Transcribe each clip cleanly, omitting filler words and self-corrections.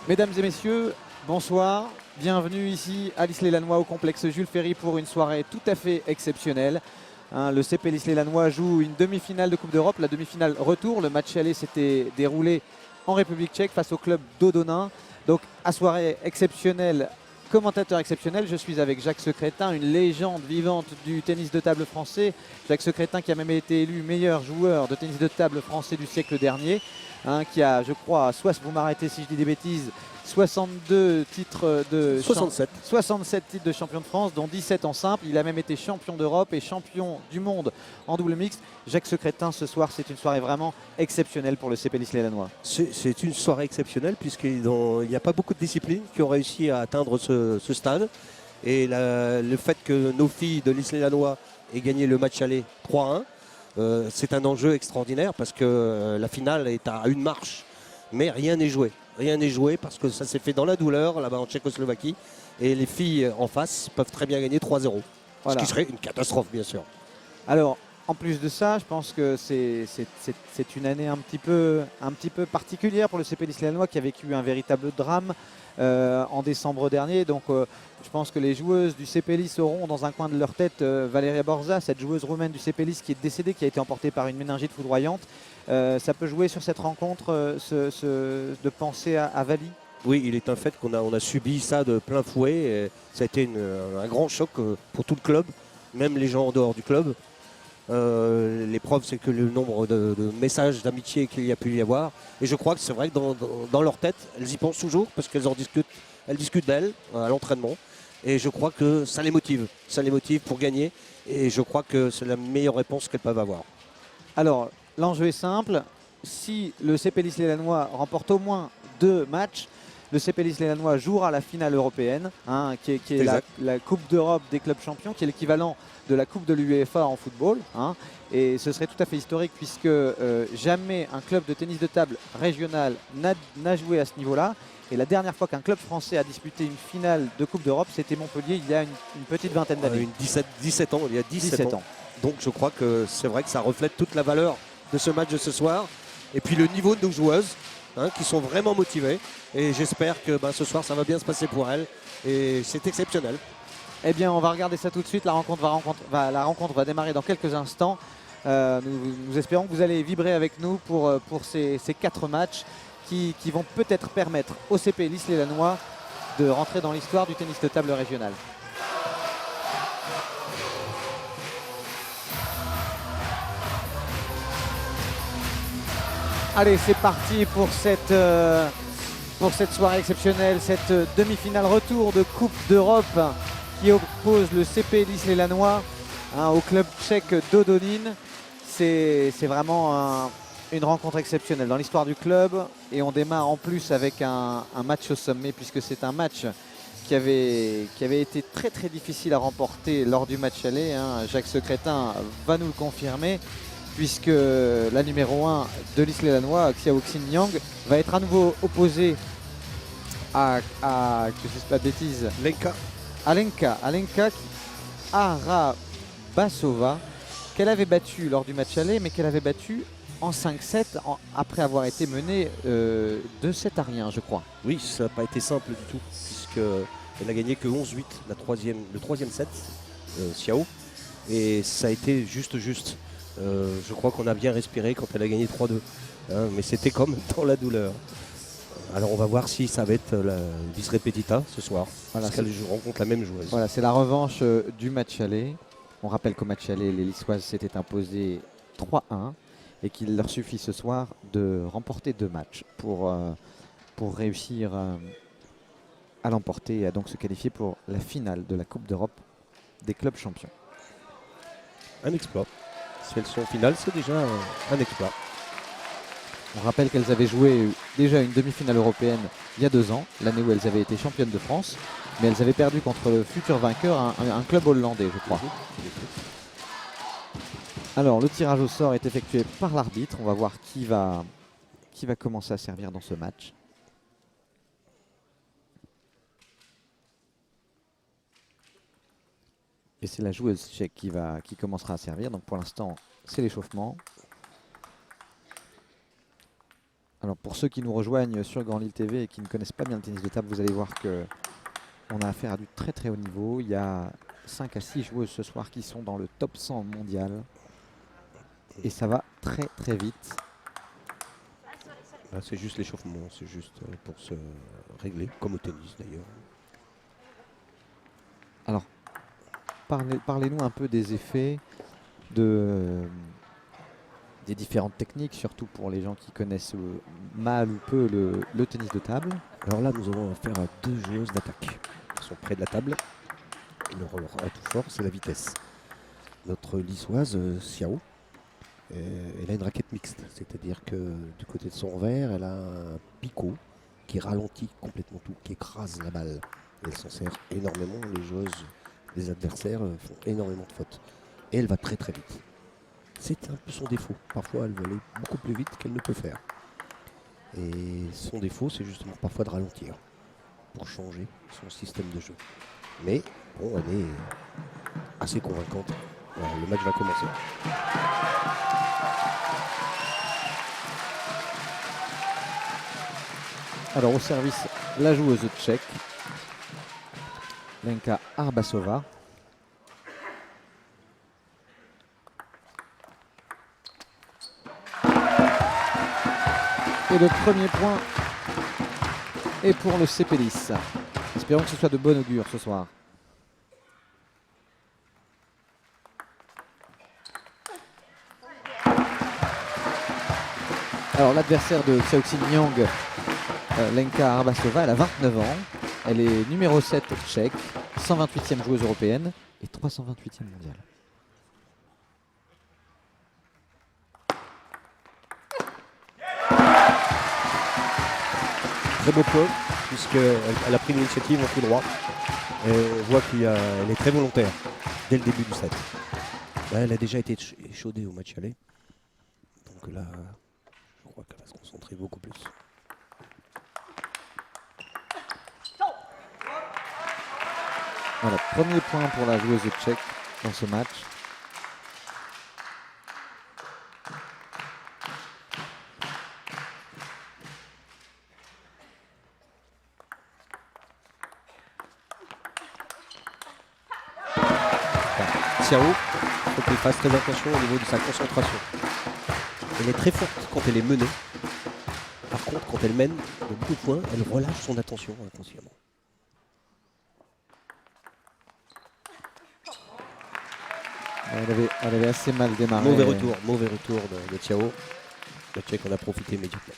Mesdames et messieurs, bonsoir. Bienvenue ici à l'Isle-et-Lannoy au complexe Jules Ferry pour une soirée tout à fait exceptionnelle. Le CP l'Isle-et-Lannoy joue une demi-finale de Coupe d'Europe, la demi-finale retour. Le match aller s'était déroulé en République tchèque face au club d'Odonin. Donc à soirée exceptionnelle, commentateur exceptionnel, je suis avec Jacques Secrétin, une légende vivante du tennis de table français. Jacques Secrétin qui a même été élu meilleur joueur de tennis de table français du siècle dernier. Qui a, je crois, soit vous m'arrêtez si je dis des bêtises, 62 titres de 67 titres de champion de France, dont 17 en simple. Il a même été champion d'Europe et champion du monde en double mixte. Jacques Secrétin, ce soir, c'est une soirée vraiment exceptionnelle pour le CP l'Isle-et-Lannoy. C'est une soirée exceptionnelle puisqu'il n'y a pas beaucoup de disciplines qui ont réussi à atteindre ce stade. Et le fait que nos filles de l'Isle-et-Lannoy aient gagné le match aller 3-1, c'est un enjeu extraordinaire parce que la finale est à une marche, mais rien n'est joué. Rien n'est joué parce que ça s'est fait dans la douleur là-bas en Tchécoslovaquie et les filles en face peuvent très bien gagner 3-0. Voilà. Ce qui serait une catastrophe bien sûr. Alors en plus de ça, je pense que c'est une année un petit peu particulière pour le CP l'Isle-et-Lannoy qui a vécu un véritable drame en décembre dernier. Donc je pense que les joueuses du CP Lys auront dans un coin de leur tête Valeria Borza, cette joueuse roumaine du CP Lys qui est décédée, qui a été emportée par une méningite foudroyante. Ça peut jouer sur cette rencontre de penser à Vali. Oui, il est un fait qu'on a subi ça de plein fouet. Et ça a été un grand choc pour tout le club, même les gens en dehors du club. L'épreuve, c'est que le nombre de messages d'amitié qu'il y a pu y avoir. Et je crois que c'est vrai que dans leur tête, elles y pensent toujours parce qu'elles en discutent. Elles discutent d'elles à l'entraînement. Et je crois que ça les motive. Ça les motive pour gagner. Et je crois que c'est la meilleure réponse qu'elles peuvent avoir. Alors, l'enjeu est simple. Si le CP l'Isle-et-Lannoy remporte au moins 2 matchs, le CP l'Isle-et-Lannoy jouera la finale européenne, qui est la Coupe d'Europe des clubs champions, qui est l'équivalent de la Coupe de l'UEFA en football. Et ce serait tout à fait historique puisque jamais un club de tennis de table régional n'a joué à ce niveau-là. Et la dernière fois qu'un club français a disputé une finale de Coupe d'Europe, c'était Montpellier il y a une petite vingtaine d'années. 17 ans, il y a 17 ans. Donc je crois que c'est vrai que ça reflète toute la valeur de ce match de ce soir. Et puis le niveau de nos joueuses qui sont vraiment motivées. Et j'espère que ce soir ça va bien se passer pour elles. Et c'est exceptionnel. Eh bien on va regarder ça tout de suite. La rencontre va démarrer dans quelques instants. Nous espérons que vous allez vibrer avec nous pour ces 4 matchs qui vont peut-être permettre au CP l'Isle-et-Lannoy de rentrer dans l'histoire du tennis de table régional. Allez, c'est parti pour cette soirée exceptionnelle, cette demi-finale retour de Coupe d'Europe qui oppose le CP l'Isle-et-Lannoy au club tchèque d'Odonin. C'est vraiment une rencontre exceptionnelle dans l'histoire du club et on démarre en plus avec un match au sommet puisque c'est un match qui avait été très très difficile à remporter lors du match aller. Jacques Secrétin va nous le confirmer puisque la numéro 1 de l'Isle-et-Lannoy, Xiao Xin-Yang, va être à nouveau opposée à que je ne dise pas de bêtises, Alenka Arabasova, qu'elle avait battue lors du match aller, mais qu'elle avait battue en 5-7 après avoir été menée 2-7 à rien, je crois. Oui, ça n'a pas été simple du tout, puisqu'elle n'a gagné que 11-8, le troisième set, Xiao, et ça a été juste. Je crois qu'on a bien respiré quand elle a gagné 3-2, mais c'était comme dans la douleur. Alors on va voir si ça va être la vis repetita ce soir, parce qu'elle rencontre la même joueuse. Voilà, c'est la revanche du match aller. On rappelle qu'au match aller, les Lyssoises s'étaient imposées 3-1 et qu'il leur suffit ce soir de remporter 2 matchs pour réussir à l'emporter et à donc se qualifier pour la finale de la Coupe d'Europe des clubs champions. Un exploit. Si elles sont en finale, c'est déjà un exploit. On rappelle qu'elles avaient joué déjà une demi-finale européenne il y a 2 ans, l'année où elles avaient été championnes de France, mais elles avaient perdu contre le futur vainqueur, un club hollandais, je crois. Alors, le tirage au sort est effectué par l'arbitre. On va voir qui va commencer à servir dans ce match. Et c'est la joueuse tchèque qui commencera à servir. Donc pour l'instant, c'est l'échauffement. Alors pour ceux qui nous rejoignent sur Grand Lille TV et qui ne connaissent pas bien le tennis de table, vous allez voir que on a affaire à du très très haut niveau. Il y a 5 à 6 joueuses ce soir qui sont dans le top 100 mondial. Et ça va très très vite. Là, c'est juste l'échauffement, c'est juste pour se régler, comme au tennis d'ailleurs. Alors, parlez-nous un peu des effets des différentes techniques, surtout pour les gens qui connaissent mal ou peu le tennis de table. Alors là, nous avons affaire à 2 joueuses d'attaque qui sont près de la table. Et leur atout fort, c'est la vitesse. Notre lissoise, Xiao, elle a une raquette mixte, c'est-à-dire que du côté de son revers, elle a un picot qui ralentit complètement tout, qui écrase la balle. Et elle s'en sert énormément, les joueuses, les adversaires font énormément de fautes. Et elle va très très vite. C'est un peu son défaut. Parfois, elle va aller beaucoup plus vite qu'elle ne peut faire. Et son défaut, c'est justement parfois de ralentir pour changer son système de jeu. Mais bon, elle est assez convaincante. Voilà, le match va commencer. Alors au service, la joueuse tchèque, Lenka Arbasova. Et le premier point est pour le Sepelis. Espérons que ce soit de bon augure ce soir. Alors l'adversaire de Xiaoxin Yang, Lenka Arbasova, elle a 29 ans. Elle est numéro 7 tchèque, 128e joueuse européenne et 328e mondiale. Très beau point, puisqu'elle a pris l'initiative en coup droit. Et on voit qu'elle est très volontaire dès le début du set. Là, elle a déjà été échaudée au match aller. Donc là, je crois qu'elle va se concentrer beaucoup plus. Voilà, premier point pour la joueuse tchèque dans ce match. Xiao, il faut qu'elle fasse très attention au niveau de sa concentration. Elle est très forte quand elle est menée. Par contre, quand elle mène de beaucoup de points, elle relâche son attention inconsciemment. Elle avait assez mal démarré. Mauvais retour de Xiao. Le Tchèque en a profité immédiatement.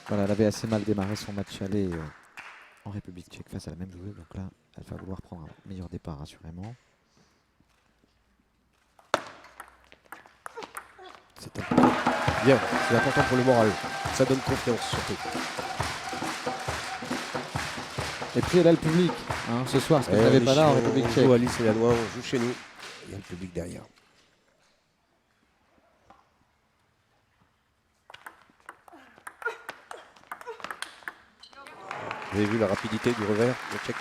Voilà, elle avait assez mal démarré son match aller en République tchèque face à la même joueuse. Donc là, elle va vouloir prendre un meilleur départ, assurément. C'est important. Bien, c'est important pour le moral. Ça donne confiance surtout. Et puis elle a le public hein, ce soir, ce qu'elle n'avait pas là en République tchèque. On joue à l'Isle-et-la-Noix, on joue chez nous. Il y a le public derrière. Vous avez vu la rapidité du revers, le Tchèque.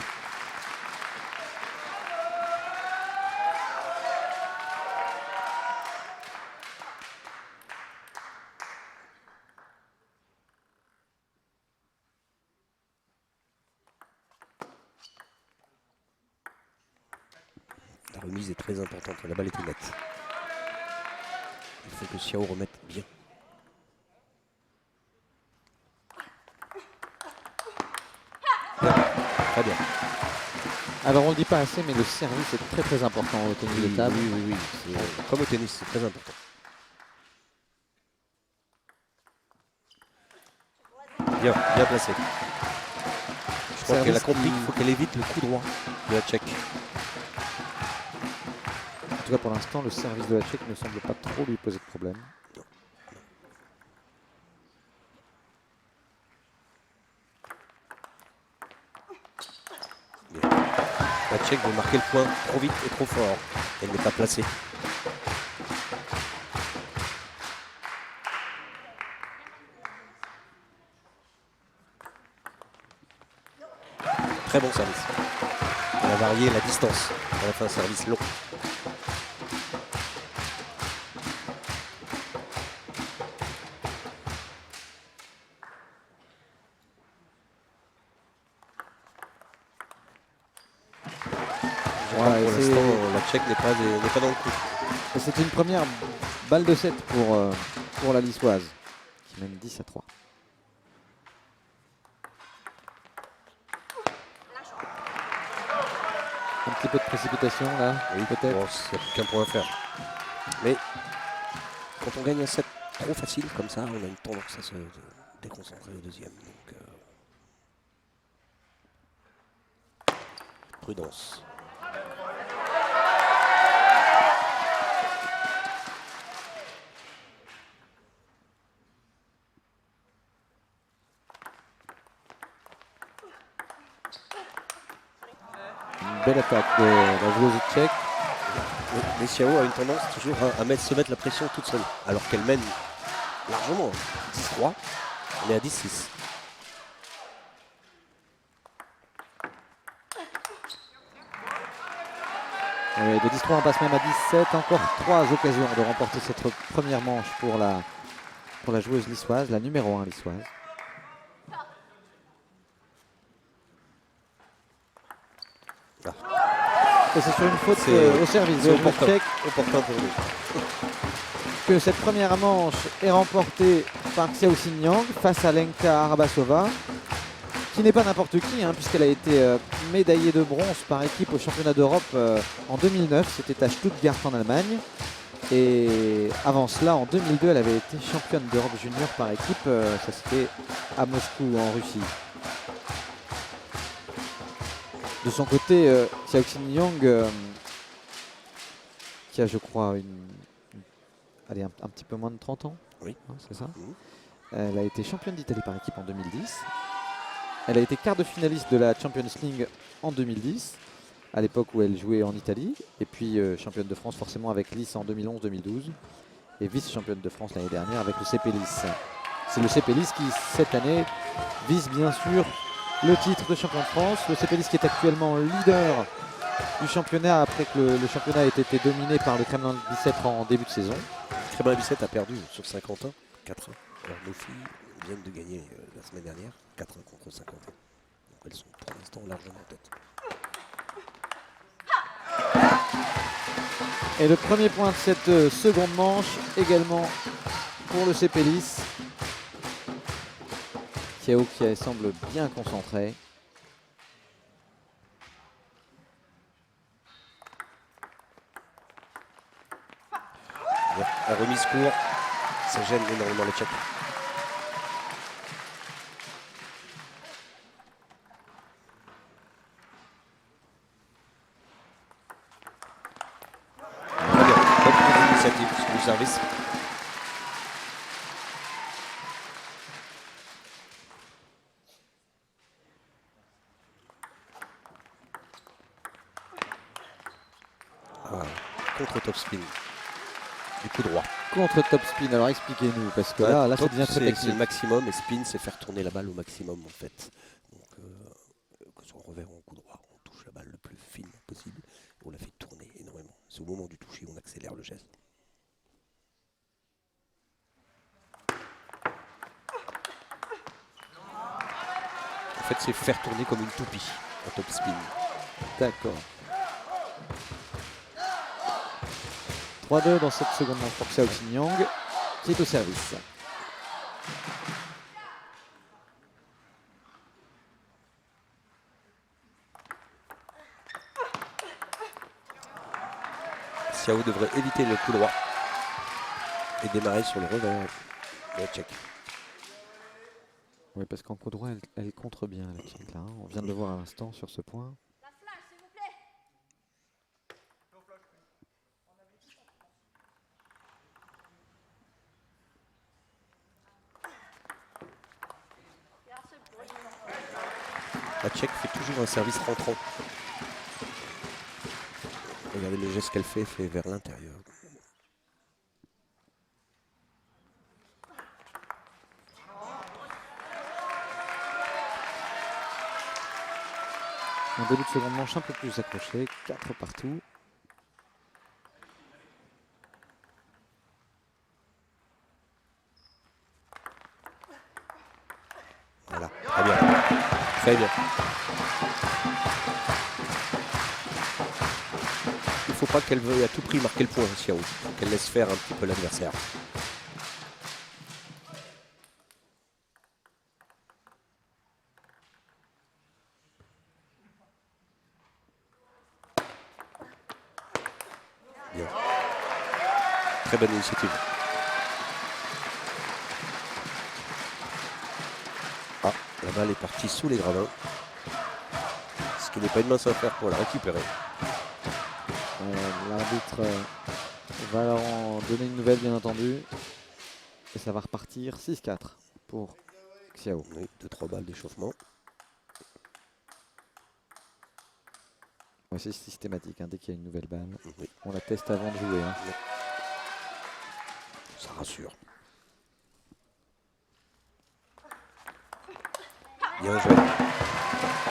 La remise est très importante, la balle était nette. Il faut que Xiao remette bien. Très bien. Alors on ne le dit pas assez, mais le service est très très important au tennis de table. Oui. Comme au tennis, c'est très important. Bien placé. Je crois qu'elle a compris qu'il faut qu'elle évite le coup droit de la Tchèque. En tout cas pour l'instant, le service de la Tchèque ne semble pas trop lui poser de problème. La Tchèque veut marquer le point trop vite et trop fort. Elle n'est pas placée. Très bon service. Elle a varié la distance. Elle a fait un service long. l'instant, la Tchèque n'est pas dans le coup. C'est une première balle de 7 pour la Lissoise, qui mène 10-3. Un petit peu de précipitation là, Oui, peut-être. bon, il n'y a plus qu'un point à faire. Mais quand on gagne un set trop facile comme ça, on a une tendance à se déconcentrer au deuxième. Donc, prudence. Une belle attaque de la joueuse tchèque. Mais Xiao a une tendance toujours à se mettre la pression toute seule, alors qu'elle mène largement 10-3, on est à 10-6. De 10-3 on passe même à 17, encore 3 occasions de remporter cette première manche pour la joueuse lissoise, la numéro 1 lissoise. Et c'est sur une faute au service de tchèque opportun pour nous. Que cette première manche est remportée par Xiao Xinjiang face à Lenka Arabasova, qui n'est pas n'importe qui, puisqu'elle a été médaillée de bronze par équipe au championnat d'Europe en 2009, c'était à Stuttgart en Allemagne. Et avant cela, en 2002, elle avait été championne d'Europe junior par équipe, ça c'était à Moscou en Russie. De son côté, Xiao Xinjiang, qui a je crois allez, un petit peu moins de 30 ans, oui. C'est ça. Elle a été championne d'Italie par équipe en 2010. Elle a été quart de finaliste de la Champions League en 2010, à l'époque où elle jouait en Italie. Et puis championne de France forcément avec Lys en 2011-2012. Et vice-championne de France l'année dernière avec le CP Lys. C'est le CP Lys qui, cette année, vise bien sûr le titre de champion de France. Le CP Lys qui est actuellement leader du championnat après que le championnat ait été dominé par le Kremlin Bicêtre en début de saison. Kremlin Bicêtre a perdu sur Saint-Quentin 4-1. Alors nos filles viennent de gagner la semaine dernière 4-1 contre Saint-Quentin. Donc elles sont pour l'instant largement en tête. Et le premier point de cette seconde manche également pour le CP Lys. Xiao qui semble bien concentré. La remise court, ça gêne énormément les Tchèques. Très bien, bonne initiative du service. Voilà. Contre top spin. Du coup droit. Contre top spin, alors expliquez-nous, parce que là ça devient très technique. C'est le maximum et spin c'est faire tourner la balle au maximum en fait. Donc que ce soit en revers ou en coup droit, on touche la balle le plus fine possible et on la fait tourner énormément. C'est au moment du toucher où on accélère le geste. En fait c'est faire tourner comme une toupie en top spin. D'accord. 3-2 dans cette seconde manche pour Xiao Xinjiang qui est au service. Xiao devrait éviter le coup droit et démarrer sur le revers de la Tchèque. Oui, parce qu'en coup droit, elle contre bien la Tchèque là. On vient de le voir à l'instant sur ce point. La Tchèque fait toujours un service rentrant. Regardez le geste qu'elle fait vers l'intérieur. Un début de seconde manche un peu plus accroché, 4 partout. Voilà, très bien. Très bien. faut pas qu'elle veuille à tout prix marquer le point, Xiao. Il faut qu'elle laisse faire un petit peu l'adversaire. Bien. Très bonne initiative. Ah, la balle est partie sous les gradins. Ce qui n'est pas une mince affaire pour la récupérer. L'arbitre va leur en donner une nouvelle, bien entendu. Et ça va repartir 6-4 pour Xiao. Oui, 2-3 balles d'échauffement. Ouais, c'est systématique, hein, dès qu'il y a une nouvelle balle. Oui. On la teste avant de jouer. Hein. Ça rassure. Bien joué.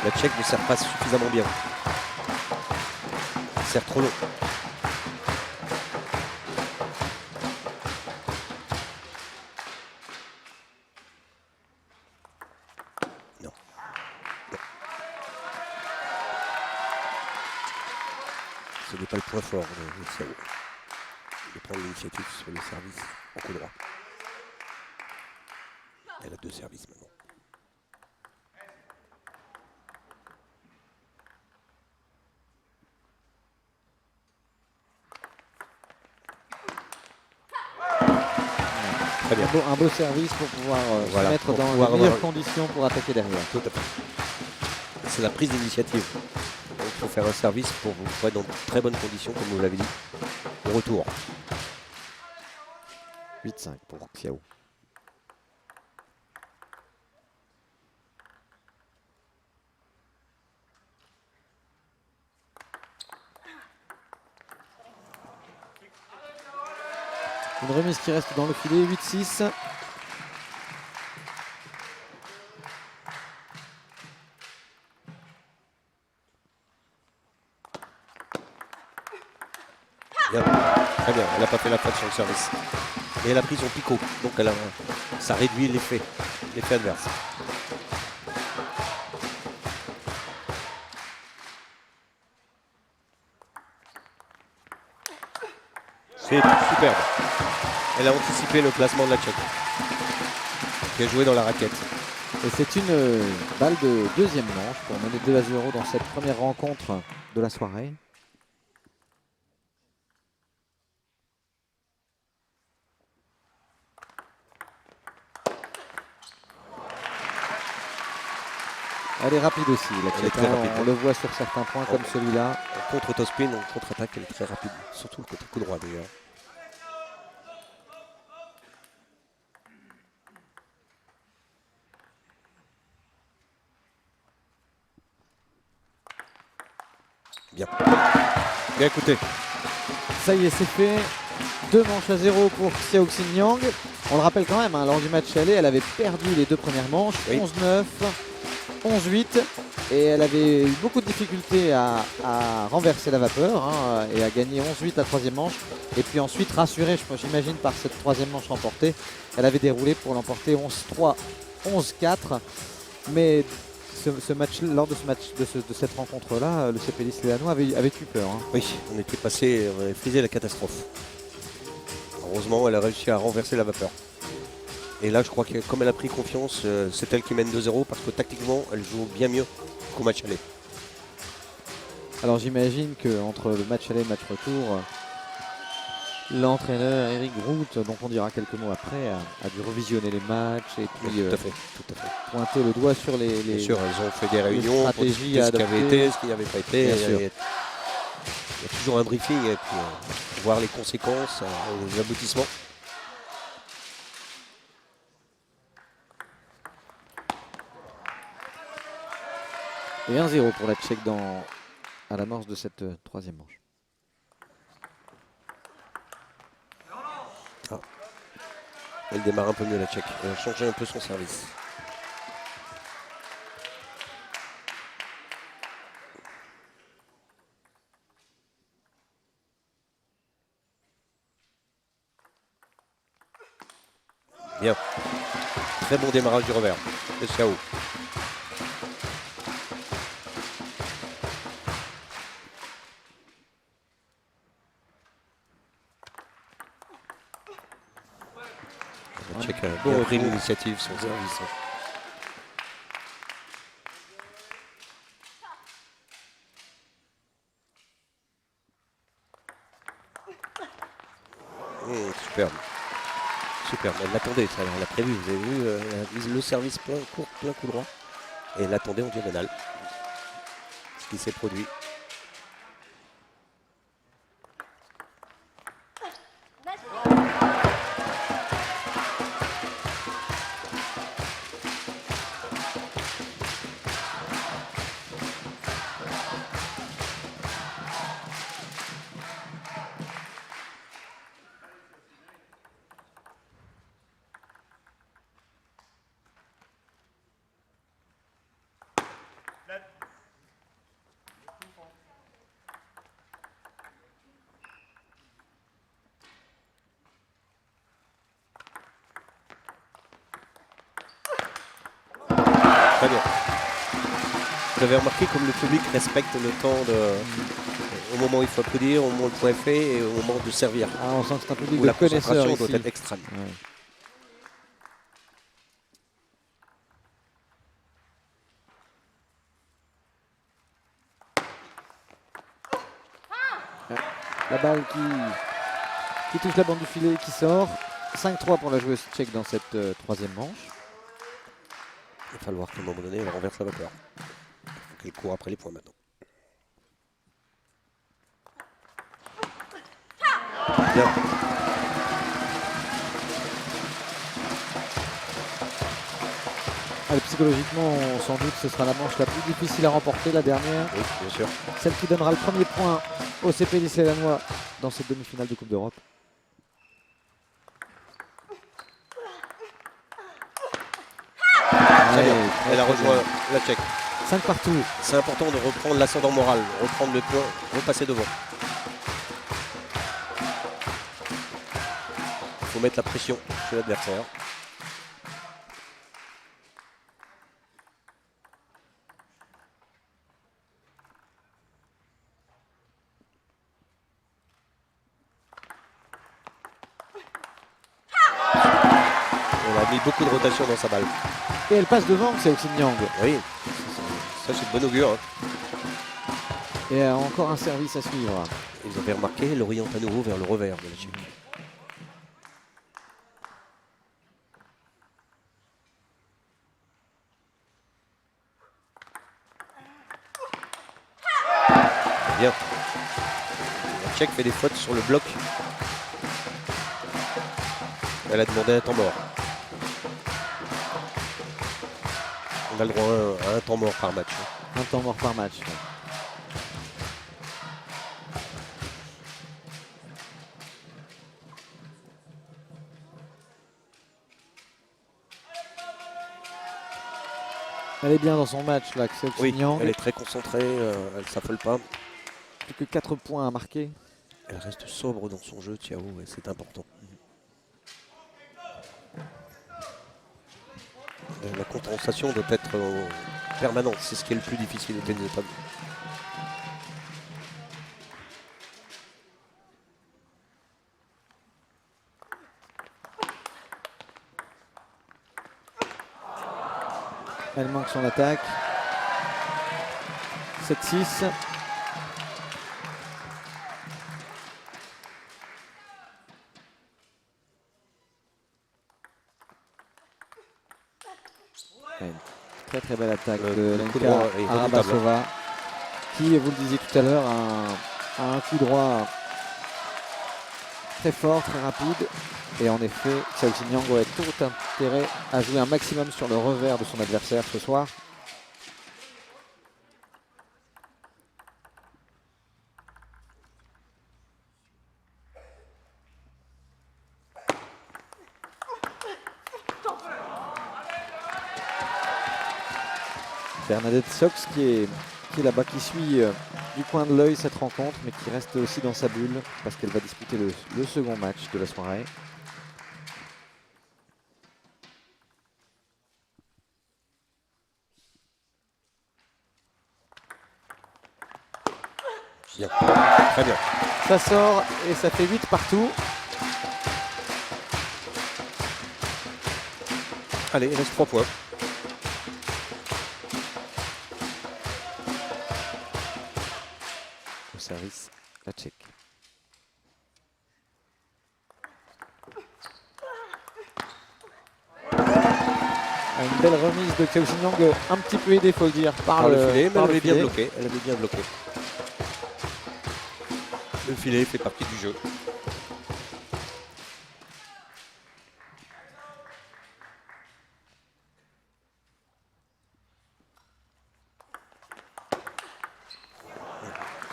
La Tchèque ne sert pas suffisamment bien. Elle sert trop long. Non. Ce n'est pas le point fort de Xiao. De prendre l'initiative sur le service en coup droit. Elle a 2 services maintenant. Très bien. Un beau service pour pouvoir Voilà, se mettre pour dans les pouvoir meilleures avoir- conditions pour attaquer derrière. Tout à fait. C'est la prise d'initiative. Donc, il faut faire un service pour être dans de très bonnes conditions, comme vous l'avez dit, au retour. 8-5 pour Xiao. Une remise qui reste dans le filet, 8-6. Bien. Très bien, elle n'a pas fait la faute sur le service. Et elle a pris son picot, donc ça réduit l'effet adverse. C'est superbe. Elle a anticipé le placement de la Tchèque, qui a joué dans la raquette. Et c'est une balle de deuxième manche pour mener 2-0 dans cette première rencontre de la soirée. Elle est rapide aussi, la Elle est Tchèque, très hein. rapide. On le voit sur certains points comme celui-là. En contre-topspin, en contre-attaque, elle est très rapide. Surtout le côté coup droit d'ailleurs. Bien. Bien écoutez. Ça y est, c'est fait. 2 manches à 0 pour Xiao Xinjiang. On le rappelle quand même, hein, lors du match aller, elle avait perdu les 2 premières manches, Oui. 11-9, 11-8. Et elle avait eu beaucoup de difficultés à renverser la vapeur, hein, et à gagner 11-8 la troisième manche. Et puis ensuite, rassurée, j'imagine, par cette troisième manche remportée, elle avait déroulé pour l'emporter 11-3, 11-4. Mais lors de cette rencontre-là, le CP Lanois avait eu peur. Hein. Oui, on avait frisé la catastrophe. Heureusement, elle a réussi à renverser la vapeur. Et là, je crois que comme elle a pris confiance, c'est elle qui mène 2-0 parce que tactiquement, elle joue bien mieux qu'au match aller. Alors j'imagine qu'entre le match aller et le match retour, l'entraîneur Eric Groot, dont on dira quelques mots après, a dû revisionner les matchs et puis Tout à fait. pointer le doigt sur les Bien sûr, elles ont fait des réunions pour stratégies discuter à ce qui avait adopter. été, ce qui n'avait pas été. Bien Il sûr. y a toujours un briefing et puis voir les conséquences, les aboutissements. Et 1-0 pour la Tchèque à l'amorce de cette troisième manche. Elle démarre un peu mieux la Tchèque. Elle a changé un peu son service. Bien. Très bon démarrage du revers de Xiao. Tchèque a beau bien pris retour. l'initiative, son service. Superbe. Superbe. Elle l'attendait, ça, elle l'a prévu. Vous avez vu elle a mis le service plein court, plein coup droit. Et elle l'attendait en diagonale. Ce qui s'est produit. Très bien. Vous avez remarqué comme le public respecte le temps au moment où il faut applaudir, au moment où le point est fait et au moment de servir. Ah, on sent que c'est un public Où de la connaisseurs concentration ici. doit être extrême. Ouais. La balle qui touche la bande du filet, qui sort. 5-3 pour la joueuse tchèque dans cette troisième manche. Il va falloir qu'à un moment donné, elle renverse la vapeur. Il faut qu'elle court après les points maintenant. Bien. Allez, psychologiquement, sans doute, ce sera la manche la plus difficile à remporter, la dernière. Oui, bien sûr. Celle qui donnera le premier point au CP Lanois dans cette demi-finale de Coupe d'Europe. Très bien. Très, Elle a très rejoint bien. la Tchèque. 5 partout. C'est important de reprendre l'ascendant moral, reprendre le point, repasser devant. Il faut mettre la pression sur l'adversaire. Elle a mis beaucoup de rotation dans sa balle. Et elle passe devant, c'est Nyang. Oui, ça c'est de bon augure. Hein. Et encore un service à suivre. Et vous avez remarqué, elle oriente à nouveau vers le revers de la Tchèque. Bien. La Tchèque fait des fautes sur le bloc. Elle a demandé un temps mort. On a le droit à un temps mort par match. Un temps mort par match. Elle est bien dans son match là, Xiao Oui, Nyang. elle est très concentrée, elle ne s'affole pas. Plus que 4 points à marquer. Elle reste sobre dans son jeu, Tiao, et c'est important. La concentration doit être permanente, c'est ce qui est le plus difficile au tennis de table. Elle manque son attaque. 7-6. Une très très belle attaque de le coup Lenka droit est Arabasova, qui, vous le disiez tout à l'heure, a un coup droit très fort, très rapide. Et en effet, Xiao Nyang aurait tout intérêt à jouer un maximum sur le revers de son adversaire ce soir. Bernadette Sox qui est là-bas, qui suit du coin de l'œil cette rencontre, mais qui reste aussi dans sa bulle parce qu'elle va disputer le second match de la soirée. Bien. Très bien. Ça sort et ça fait 8 partout. Allez, il reste 3 points. Au service, la Tchèque. Une belle remise de Xiao Xingyang, un petit peu aidée, faut le dire, par le filet, mais par elle le avait bien filet. bloqué. Elle avait bien bloqué. Le filet fait partie du jeu.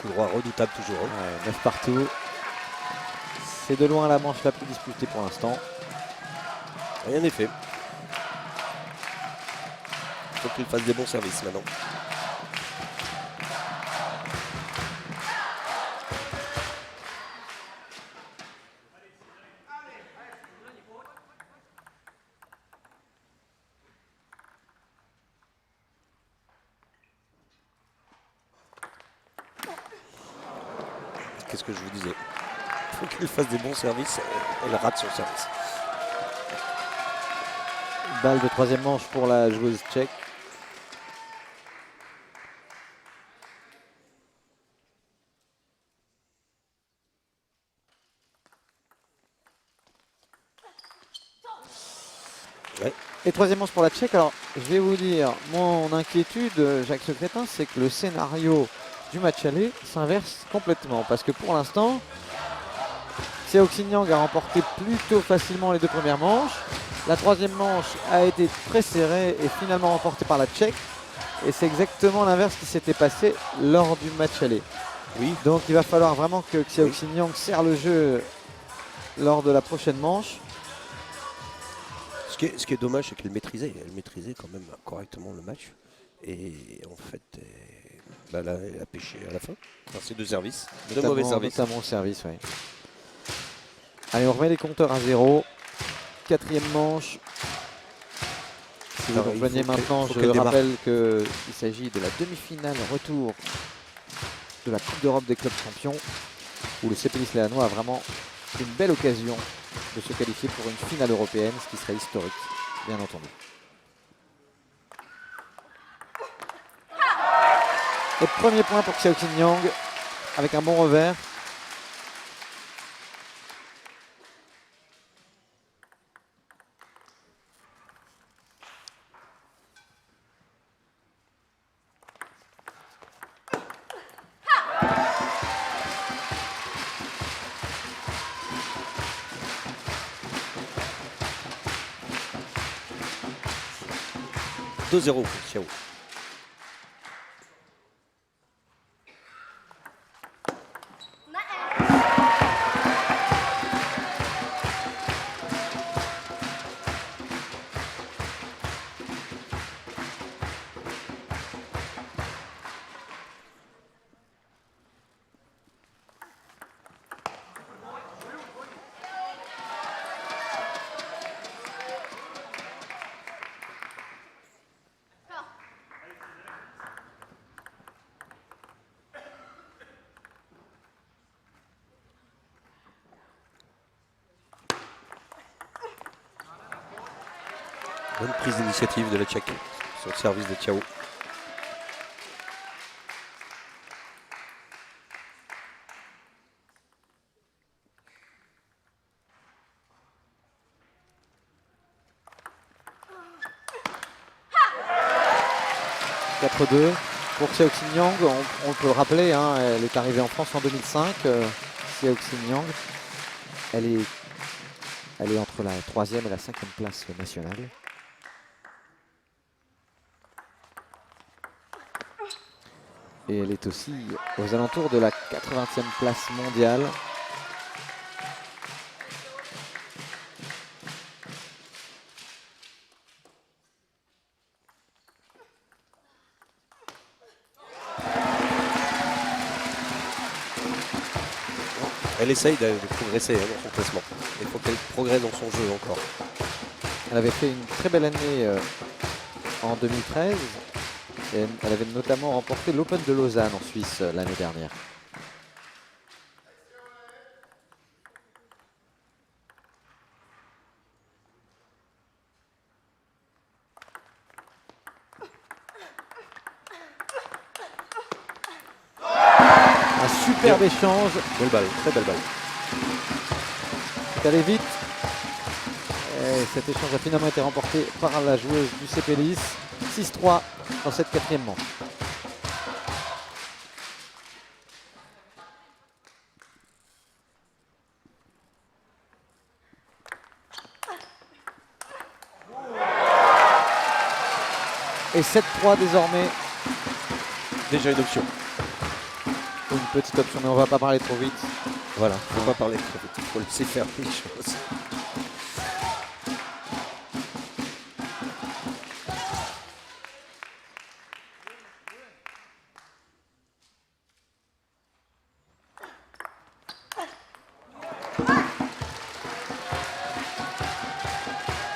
Coup droit redoutable toujours. Hein. Ouais, 9 partout. C'est de loin la manche la plus disputée pour l'instant. Rien n'est fait. Il faut qu'il fasse des bons services maintenant. Qu'est-ce que je vous disais? Il faut qu'il fasse des bons services. Elle rate son service. Balle de troisième manche pour la joueuse tchèque. Ouais. Et troisième manche pour la Tchèque. Alors, je vais vous dire, mon inquiétude, Jacques Secrétin, c'est que le scénario du match aller s'inverse complètement. Parce que pour l'instant, Xiao Xingyang a remporté plutôt facilement les deux premières manches. La troisième manche a été très serrée et finalement remportée par la Tchèque. Et c'est exactement l'inverse qui s'était passé lors du match aller. Oui. Donc il va falloir vraiment que Xiao Xingyang serre le jeu lors de la prochaine manche. Ce qui est dommage, c'est qu'elle maîtrisait. Elle maîtrisait quand même correctement le match. Et en fait, elle a pêché à la fin. Dans ses deux services. Deux mauvais services. Notamment au service, oui. Allez, on remet les compteurs à 0. Quatrième manche. Si vous rejoignez maintenant, je rappelle qu'il s'agit de la demi-finale retour de la Coupe d'Europe des clubs champions, où le CP Lanois a vraiment une belle occasion de se qualifier pour une finale européenne, ce qui serait historique, bien entendu. Et premier point pour Xiao Xingyang, avec un bon revers. « 2-0 pour Xiao. Bonne prise d'initiative de la Tchèque sur le service de Xiao. Pour Xiao Xingyang, on peut le rappeler, hein, elle est arrivée en France en 2005. Xiao Xingyang, elle est entre la 3e et la 5e place nationale. Et elle est aussi aux alentours de la 80e place mondiale. Elle essaye de progresser dans son classement. Il faut qu'elle progresse dans son jeu encore. Elle avait fait une très belle année en 2013. Et elle avait notamment remporté l'Open de Lausanne en Suisse l'année dernière. superbe échange. Belle balle, très belle balle. C'est allé vite. Et cet échange a finalement été remporté par la joueuse du CP Lys. 6-3 dans cette 4e manche. Et 7-3 désormais. Déjà une option. Une petite option, mais on va pas parler trop vite. Voilà, faut pas parler trop vite, il faut laisser faire les choses.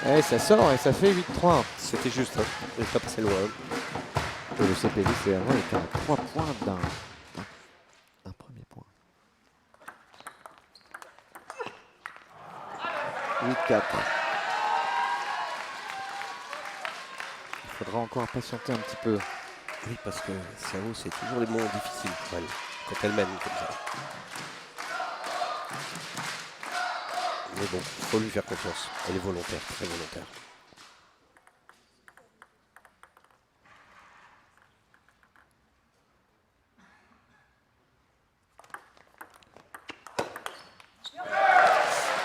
Et ça sort et ça fait 8-3. C'était juste, hein. Il n'est pas passé loin. Et le CP Lys est à 3 points d'un premier point. 8-4. Il faudra encore patienter un petit peu. Oui, parce que Sao, c'est toujours les moments difficiles pour elle, quand elle mène comme ça. Mais bon, il faut lui faire confiance. Elle est volontaire, très volontaire.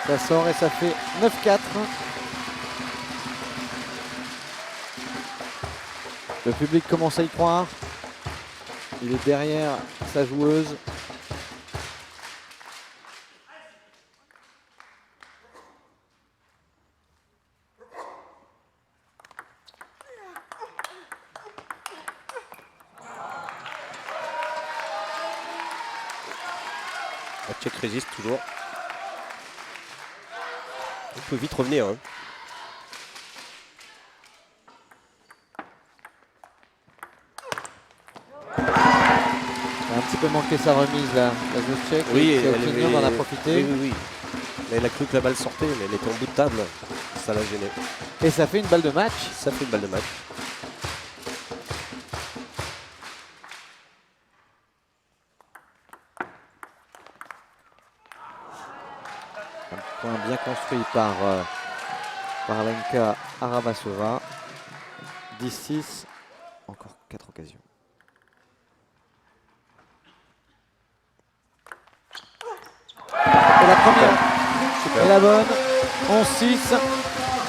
Ça sort et ça fait 9-4. Le public commence à y croire. Il est derrière sa joueuse. La Tchèque résiste toujours. On peut vite revenir. Hein. Elle a un petit peu manqué sa remise là, la joueuse tchèque. Oui, elle en a profité. Oui. Elle a cru que la balle sortait, mais elle était en bout de table. Ça l'a gêné. Et ça fait une balle de match. Ça fait une balle de match. Un point bien construit par Lenka Aravasova. 10-6. Encore 4 occasions. Et la première est la bonne. 11-6.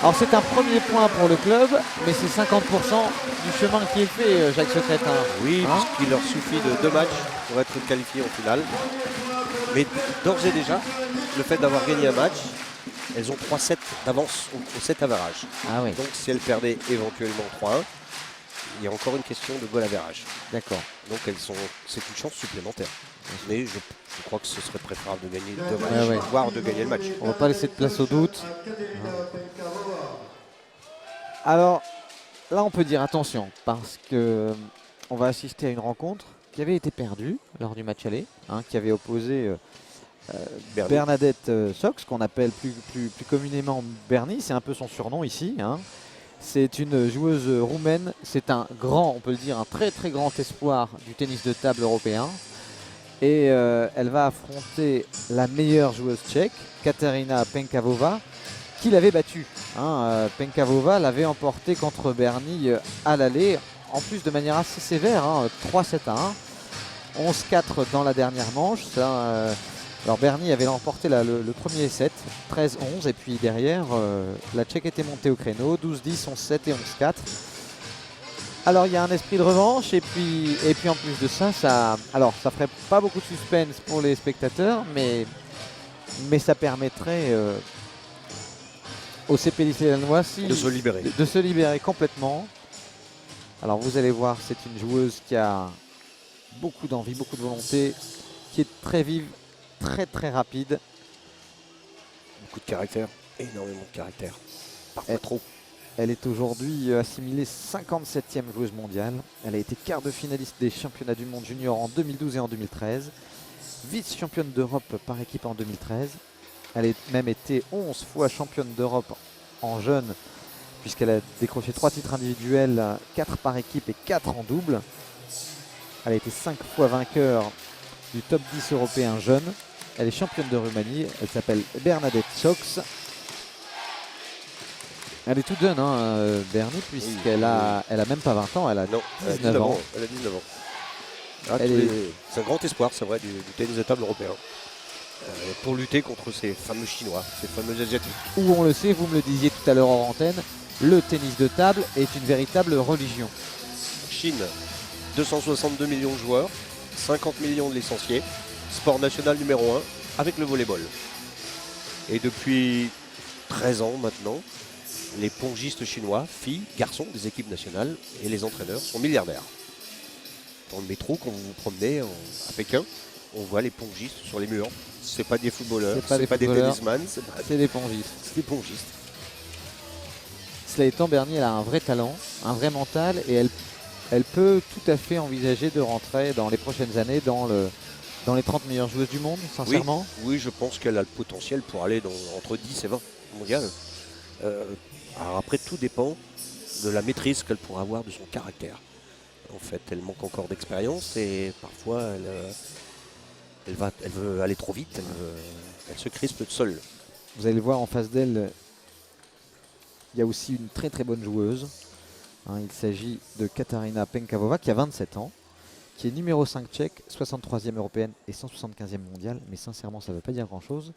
Alors c'est un premier point pour le club, mais c'est 50% du chemin qui est fait, Jacques Secrétin. Oui, puisqu'il leur suffit de 2 matchs pour être qualifiés en finale. Mais d'ores et déjà, le fait d'avoir gagné un match, elles ont 3-7 d'avance au 7 average. Ah oui. Donc si elles perdaient éventuellement 3-1, il y a encore une question de goal average. D'accord. Donc c'est une chance supplémentaire. Mais je crois que ce serait préférable de gagner 2 matchs, voire de gagner le match. On ne va pas laisser de place au doute. Alors là, on peut dire attention, parce que on va assister à une rencontre qui avait été perdue lors du match aller, qui avait opposé Bernadette Sox, qu'on appelle plus communément Bernie, c'est un peu son surnom ici. C'est une joueuse roumaine, c'est un grand, on peut le dire, un très très grand espoir du tennis de table européen. Et elle va affronter la meilleure joueuse tchèque, Kateřina Penkavová, qui l'avait battue. Penkavová l'avait emporté contre Bernie à l'aller, en plus de manière assez sévère, 3-7-1, 11-4 dans la dernière manche. Alors Bernie avait remporté le premier set, 13-11, et puis derrière, la Tchèque était montée au créneau, 12-10, 11-7 et 11-4. Alors il y a un esprit de revanche, et puis en plus de ça, ça ferait pas beaucoup de suspense pour les spectateurs, mais ça permettrait au CP Lys Lanois de se libérer. De se libérer complètement. Alors vous allez voir, c'est une joueuse qui a beaucoup d'envie, beaucoup de volonté, qui est très vive, très très rapide. Beaucoup de caractère, énormément de caractère. Parfois trop. Elle est aujourd'hui assimilée 57e joueuse mondiale. Elle a été quart de finaliste des championnats du monde junior en 2012 et en 2013. Vice-championne d'Europe par équipe en 2013. Elle a même été 11 fois championne d'Europe en jeune, puisqu'elle a décroché 3 titres individuels, 4 par équipe et 4 en double. Elle a été 5 fois vainqueur du top 10 européen jeune. Elle est championne de Roumanie. Elle s'appelle Bernadette Sox. Elle est toute jeune, hein, Bernie, puisqu'elle a même pas 20 ans. Elle a 19 ans. Elle a 19 ans. Ah, Elle c'est un grand espoir, c'est vrai, du tennis de table européen. Pour lutter contre ces fameux Chinois, ces fameux Asiatiques. Où on le sait, vous me le disiez tout à l'heure hors antenne, le tennis de table est une véritable religion. Chine, 262 millions de joueurs, 50 millions de licenciés, sport national numéro 1 avec le volleyball. Et depuis 13 ans maintenant, les pongistes chinois, filles, garçons des équipes nationales et les entraîneurs sont milliardaires. Dans le métro, quand vous vous promenez à Pékin, on voit les pongistes sur les murs. C'est pas des footballeurs, c'est pas des tennisman, c'est des pongistes. C'est des pongistes. Cela étant, Bernie, elle a un vrai talent, un vrai mental, et elle peut tout à fait envisager de rentrer dans les prochaines années dans les 30 meilleures joueuses du monde, sincèrement. Oui, je pense qu'elle a le potentiel pour aller entre 10 et 20 mondiales. Alors après, tout dépend de la maîtrise qu'elle pourra avoir de son caractère. En fait, elle manque encore d'expérience et parfois elle veut aller trop vite, elle se crispe seule. Vous allez le voir en face d'elle, il y a aussi une très très bonne joueuse. Il s'agit de Katarina Penkavova qui a 27 ans, qui est numéro 5 tchèque, 63e européenne et 175e mondiale. Mais sincèrement, ça ne veut pas dire grand-chose.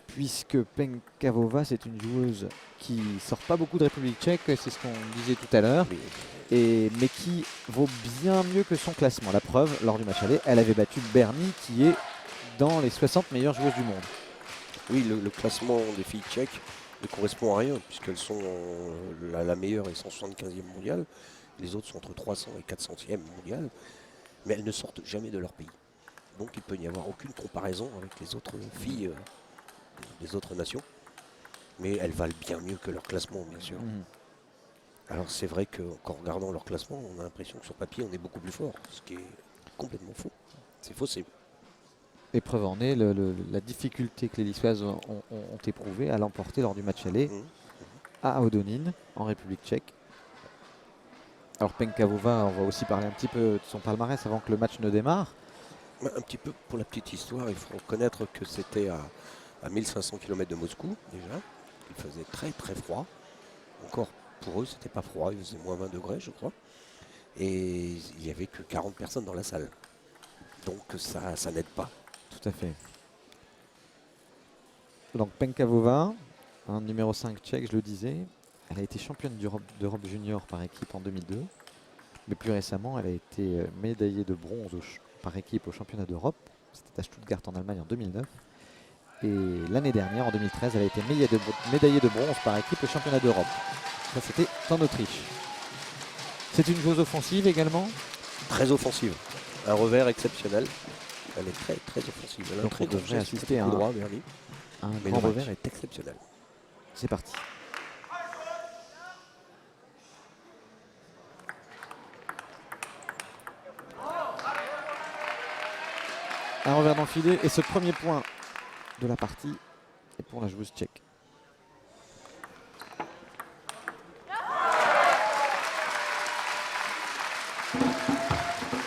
Puisque Penkavova, c'est une joueuse qui sort pas beaucoup de République tchèque, c'est ce qu'on disait tout à l'heure, mais qui vaut bien mieux que son classement. La preuve, lors du match aller, elle avait battu Bernie qui est dans les 60 meilleures joueuses du monde. Oui, le classement des filles tchèques ne correspond à rien, puisqu'elles sont la meilleure et 175e mondiale. Les autres sont entre 300 et 400e mondiale, mais elles ne sortent jamais de leur pays. Donc il ne peut n'y avoir aucune comparaison avec les autres filles des autres nations. Mais elles valent bien mieux que leur classement, bien sûr. Alors c'est vrai qu'en regardant leur classement, on a l'impression que sur papier, on est beaucoup plus fort, ce qui est complètement faux. C'est faussé. Épreuve en est la difficulté que les Lissoises ont éprouvée à l'emporter lors du match aller à Hodonín, en République tchèque. Alors Penkavova, on va aussi parler un petit peu de son palmarès avant que le match ne démarre. Un petit peu pour la petite histoire, il faut reconnaître que c'était à 1500 km de Moscou déjà. Il faisait très très froid. Encore pour eux, c'était pas froid, il faisait moins 20 degrés, je crois. Et il n'y avait que 40 personnes dans la salle. Donc ça n'aide pas. Tout à fait. Donc Penkavova, numéro 5 tchèque, je le disais. Elle a été championne d'Europe junior par équipe en 2002. Mais plus récemment, elle a été médaillée de bronze par équipe au championnat d'Europe. C'était à Stuttgart en Allemagne en 2009. Et l'année dernière, en 2013, elle a été médaillée de bronze par équipe au championnat d'Europe. Ça, c'était en Autriche. C'est une joueuse offensive également. Très offensive. Un revers exceptionnel. Elle est très très offensive. Elle a un très grand geste, assister à droit, Bernie. Mais le revers est exceptionnel. C'est parti. Un revers dans le filet et ce premier point de la partie est pour la joueuse tchèque.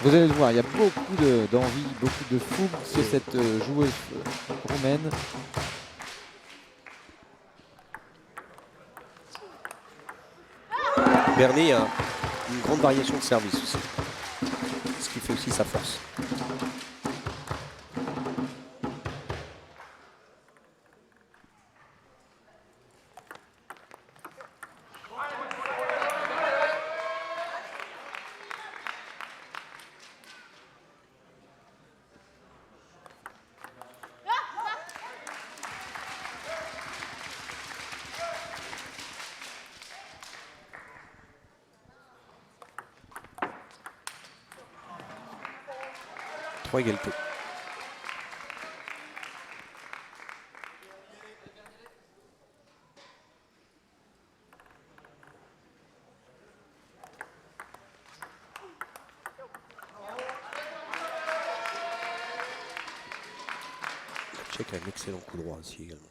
Vous allez le voir, il y a beaucoup d'envie, beaucoup de fougue chez cette joueuse roumaine. Bernie a une grande variation de service aussi, ce qui fait aussi sa force. Trois égalités. La Tchèque a un excellent coup droit aussi également.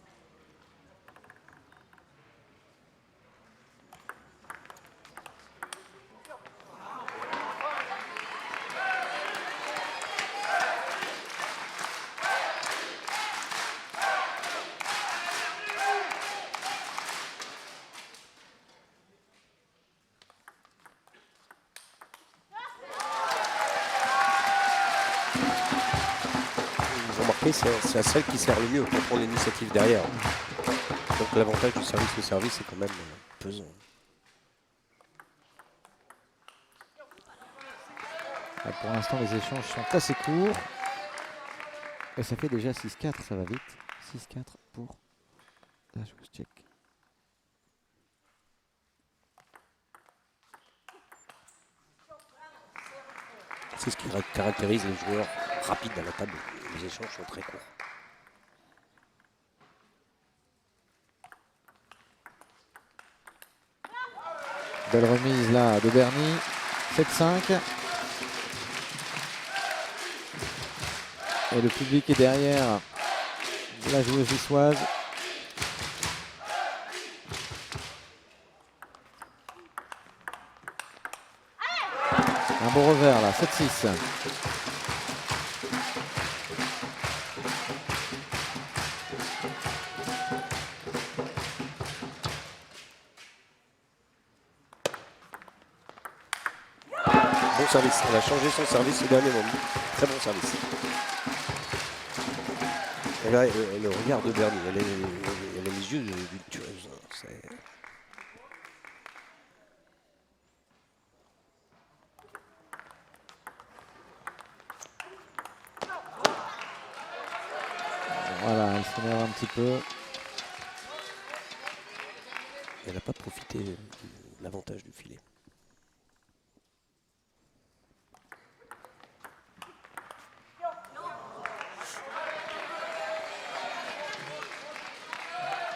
c'est à celle qui sert le mieux pour prendre l'initiative derrière. Donc l'avantage du service au service est quand même pesant. Pour l'instant, les échanges sont assez courts. Et ça fait déjà 6-4, ça va vite. 6-4 pour la joueuse tchèque. C'est ce qui caractérise les joueurs rapides à la table. Les échanges sont très courts. Belle remise là de Berny. 7-5. Et le public est derrière la joueuse niçoise. Un beau revers là, 7-6. Bon service, elle a changé son service au dernier moment. Très bon service. Et là, le regard de Berny, elle a les yeux d'une tueuse. Voilà, elle s'énerve un petit peu. Elle n'a pas profité de l'avantage du filet.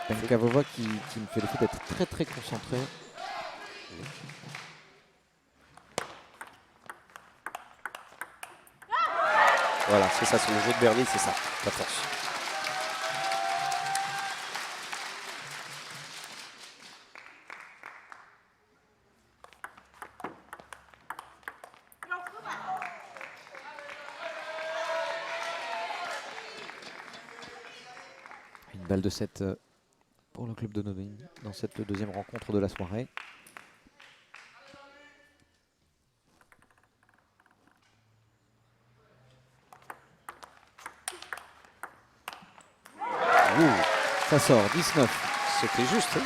Penkavova qui me fait l'effet d'être très très concentré. Voilà, c'est ça, c'est le jeu de Berny, c'est ça, la force. Une balle de 7 pour le club de Nodine dans cette deuxième rencontre de la soirée. Ça sort, 19. C'était juste. Hein.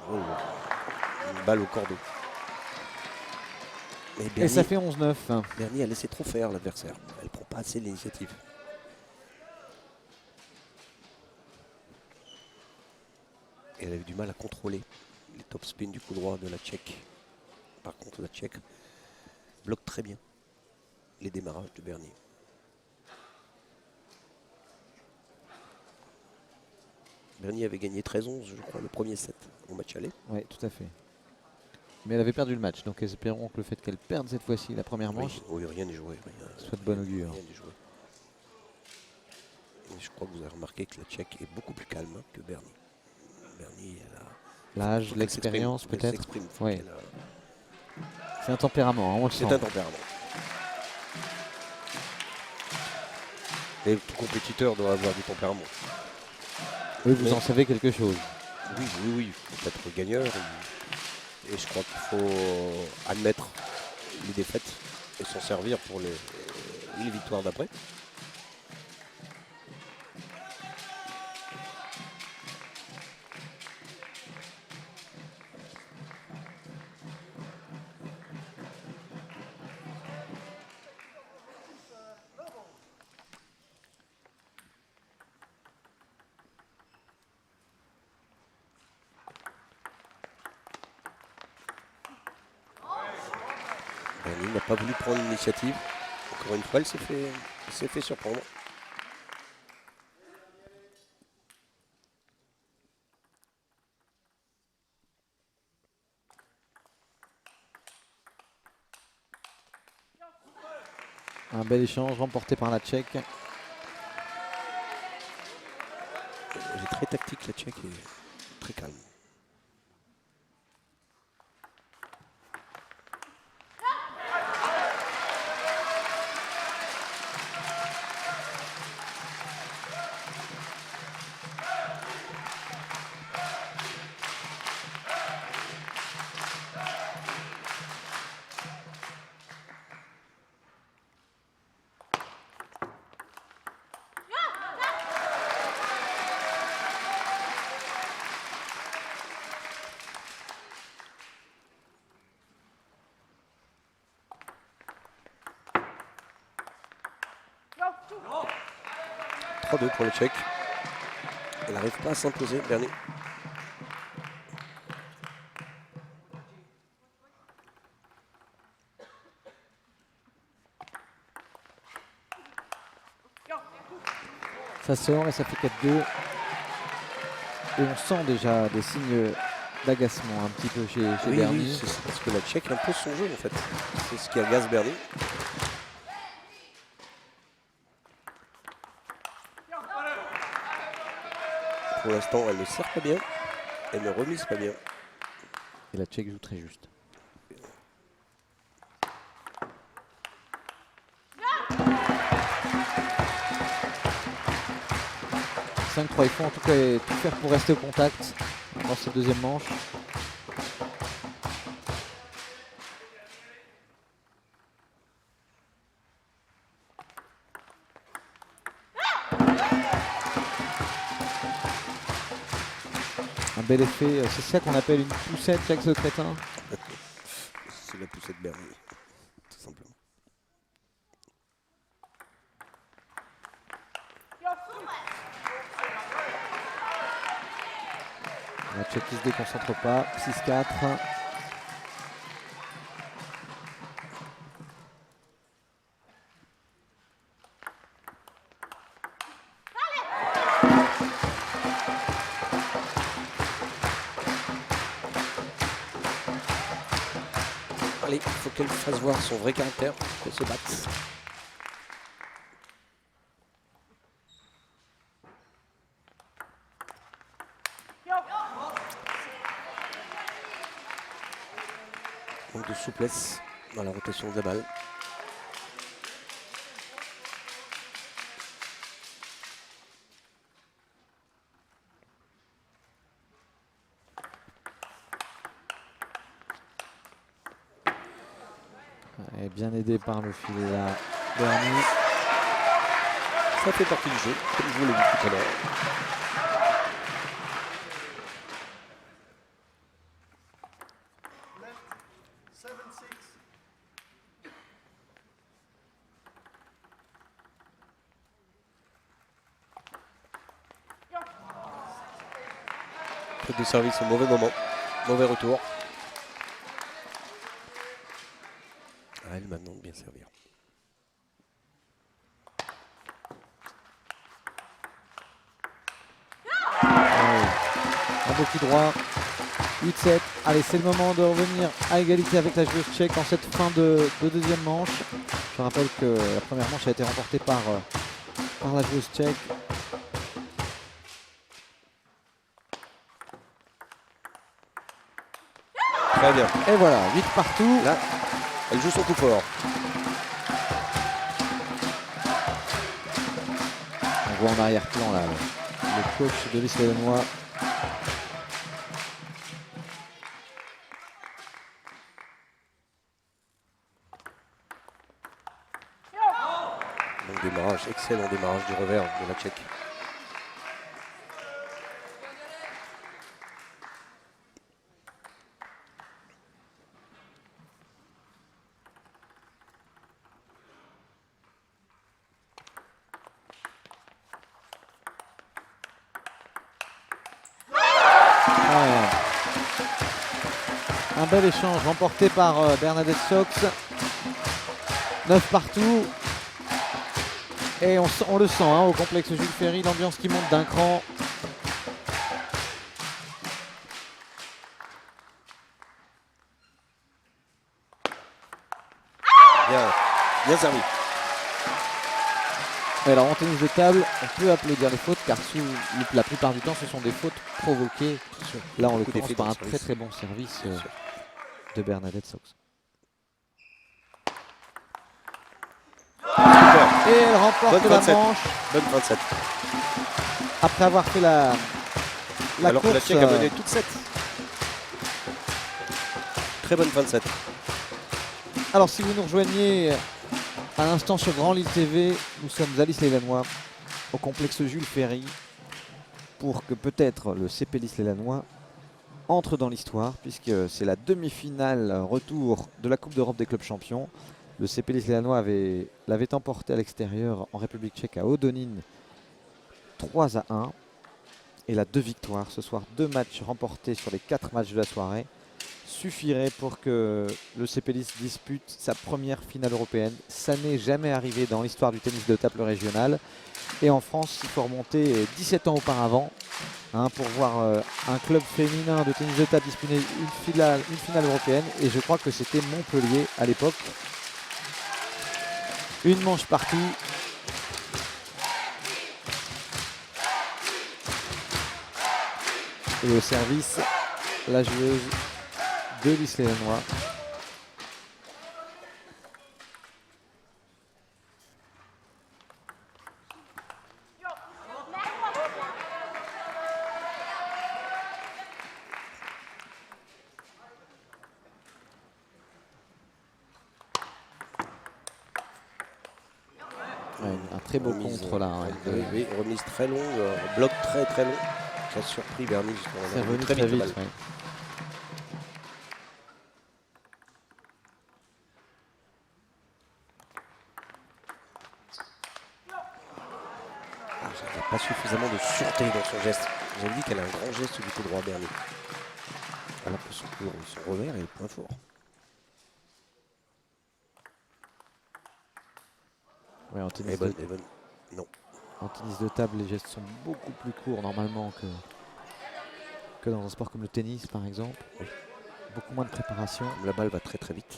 Oh, une balle au cordeau. Et ça fait 11-9. Berny a laissé trop faire l'adversaire. Elle ne prend pas assez l'initiative. Elle a eu du mal à contrôler les top spins du coup droit de la Tchèque. Par contre, la Tchèque bloque très bien les démarrages de Berny. Berny avait gagné 13-11, je crois, le premier set au match aller. Oui, tout à fait. Mais elle avait perdu le match, donc espérons que le fait qu'elle perde cette fois-ci la première manche, oui, rien n'est joué. soit de bon augure. Rien n'est joué. Et je crois que vous avez remarqué que la Tchèque est beaucoup plus calme que Berny. Berny, elle a l'âge, l'expérience peut-être. Oui. A... C'est un tempérament, hein, on le sent. C'est un tempérament. Et tout compétiteur doit avoir du tempérament. Oui, vous en savez quelque chose. Oui, il faut être gagneur. Et je crois qu'il faut admettre les défaites et s'en servir pour les victoires d'après. Berny n'a pas voulu prendre l'initiative. Encore une fois, elle s'est fait surprendre. Un bel échange remporté par la Tchèque. Elle est très tactique, la Tchèque, et très calme. 3-2 pour le Tchèque. Elle n'arrive pas à s'imposer, Bernie. Ça sort et ça fait 4-2. Et on sent déjà des signes d'agacement un petit peu chez Oui, Bernie. oui, c'est parce que la Tchèque impose son jeu en fait. C'est ce qui agace Bernie. Pour l'instant, elle ne sert pas bien. Elle ne remise pas bien. Et la Tchèque joue très juste. « 5-3, il faut en tout cas tout faire pour rester au contact dans cette deuxième manche. » Un bel effet, c'est ça qu'on appelle une poussette, Jacques le Crétin. C'est la poussette Bernie, tout simplement. La Tchèque qui se déconcentre pas, 6-4. Allez, il faut qu'elle fasse voir son vrai caractère, qu'elle se batte. Manque de souplesse dans la rotation de la balle. Et bien aidé par le filet là, Bernie. Ça fait partie du jeu, comme je vous l'ai dit tout à l'heure. Faute de service au mauvais moment, mauvais retour. À elle maintenant de bien servir. Un beau coup droit. 8-7. Allez, c'est le moment de revenir à égalité avec la joueuse tchèque en cette fin de deuxième manche. Je rappelle que la première manche a été remportée par la joueuse tchèque. Très bien. Et voilà, 8 partout. Là, elle joue son coup fort. On voit en arrière-plan là le coach de l'Isle-et-Lanois. Bon démarrage, excellent démarrage du revers de la Tchèque. Un bel échange remporté par Bernadette Sox. 9 partout. Et on le sent hein, au complexe Jules Ferry, l'ambiance qui monte d'un cran. Bien servi. Et alors en tennis de table, on peut applaudir les fautes car la plupart du temps ce sont des fautes provoquées. Là on le commence par un très bon service de Bernadette Sox. Et elle remporte la manche. Bonne 27. Après avoir fait la alors course. Que la Tchèque a mené toute 7. Très bonne 27. Alors si vous nous rejoignez à l'instant sur Grand Lille TV, nous sommes à l'Isle-et-Lanois au complexe Jules Ferry pour que peut-être le CP l'Isle-et-Lanois entre dans l'histoire puisque c'est la demi-finale retour de la Coupe d'Europe des clubs champions. Le CP l'Isle-et-Lanois l'avait emporté à l'extérieur en République tchèque à Hodonín 3-1. Et la 2 victoires ce soir, 2 matchs remportés sur les 4 matchs de la soirée suffirait pour que le CP Lys dispute sa première finale européenne. Ça n'est jamais arrivé dans l'histoire du tennis de table régional. Et en France, il faut remonter 17 ans auparavant pour voir un club féminin de tennis de table disputer une finale européenne. Et je crois que c'était Montpellier à l'époque. Une manche partout. Et au service, la joueuse de l'Isle-et-Lannoy. Un très beau remise, contre là. Oui, remise très longue, bloc très très long. Ça a surpris Bernie. C'est revenu très vite. Ouais. Il n'y a pas suffisamment de sûreté dans son geste. J'ai dit qu'elle a un grand geste du coup droit Bernie. Alors que son revers est point fort. Ouais, en tennis Non. En tennis de table, les gestes sont beaucoup plus courts normalement que dans un sport comme le tennis par exemple. Oui. Beaucoup moins de préparation. La balle va très très vite.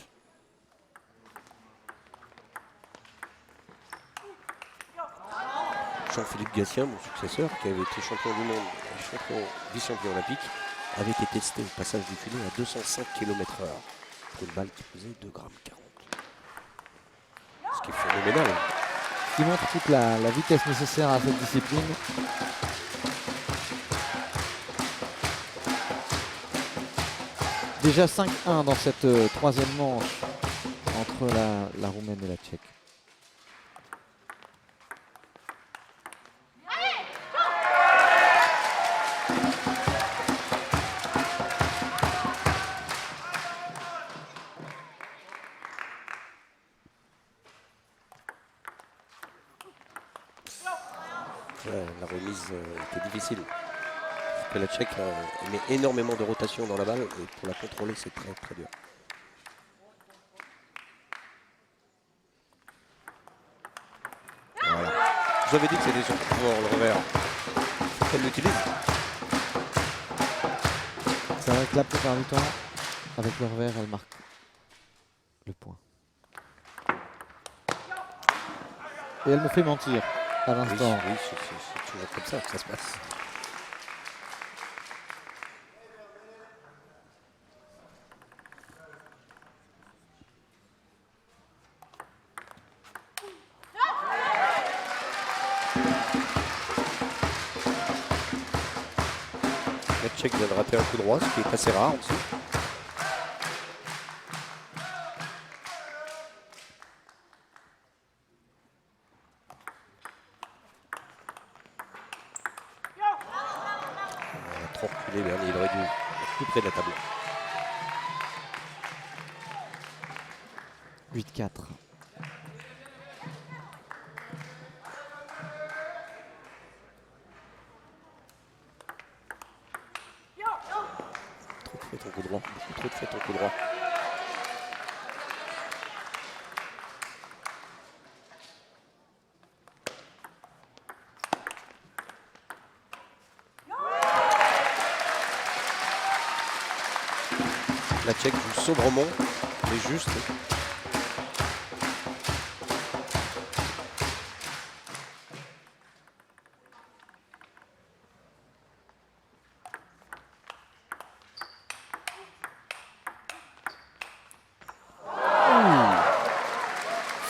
Jean-Philippe Gatien, mon successeur, qui avait été champion du monde, vice-champion olympique, avait été testé au passage du filet à 205 km/h pour une balle qui pesait 2,40 g. Ce qui est phénoménal. Qui montre toute la vitesse nécessaire à cette discipline. Déjà 5-1 dans cette troisième manche entre la Roumaine et la Tchèque. La remise était difficile. Parce que la Tchèque met énormément de rotation dans la balle et pour la contrôler c'est très très dur. Voilà. Je vous avais dit que c'était son pouvoir le revers. Elle l'utilise. C'est vrai que la plupart du temps, avec le revers, elle marque le point. Et elle me fait mentir à l'instant. Oui, c'est toujours comme ça que ça se passe. La Tchèque vient de rater un coup droit, ce qui est assez rare aussi. Trop reculé, Bernie, il aurait dû être plus près de la table. 8-4. Trop de fait ton coup droit, beaucoup trop de fait ton coup droit. La Tchèque joue sobrement, mais juste.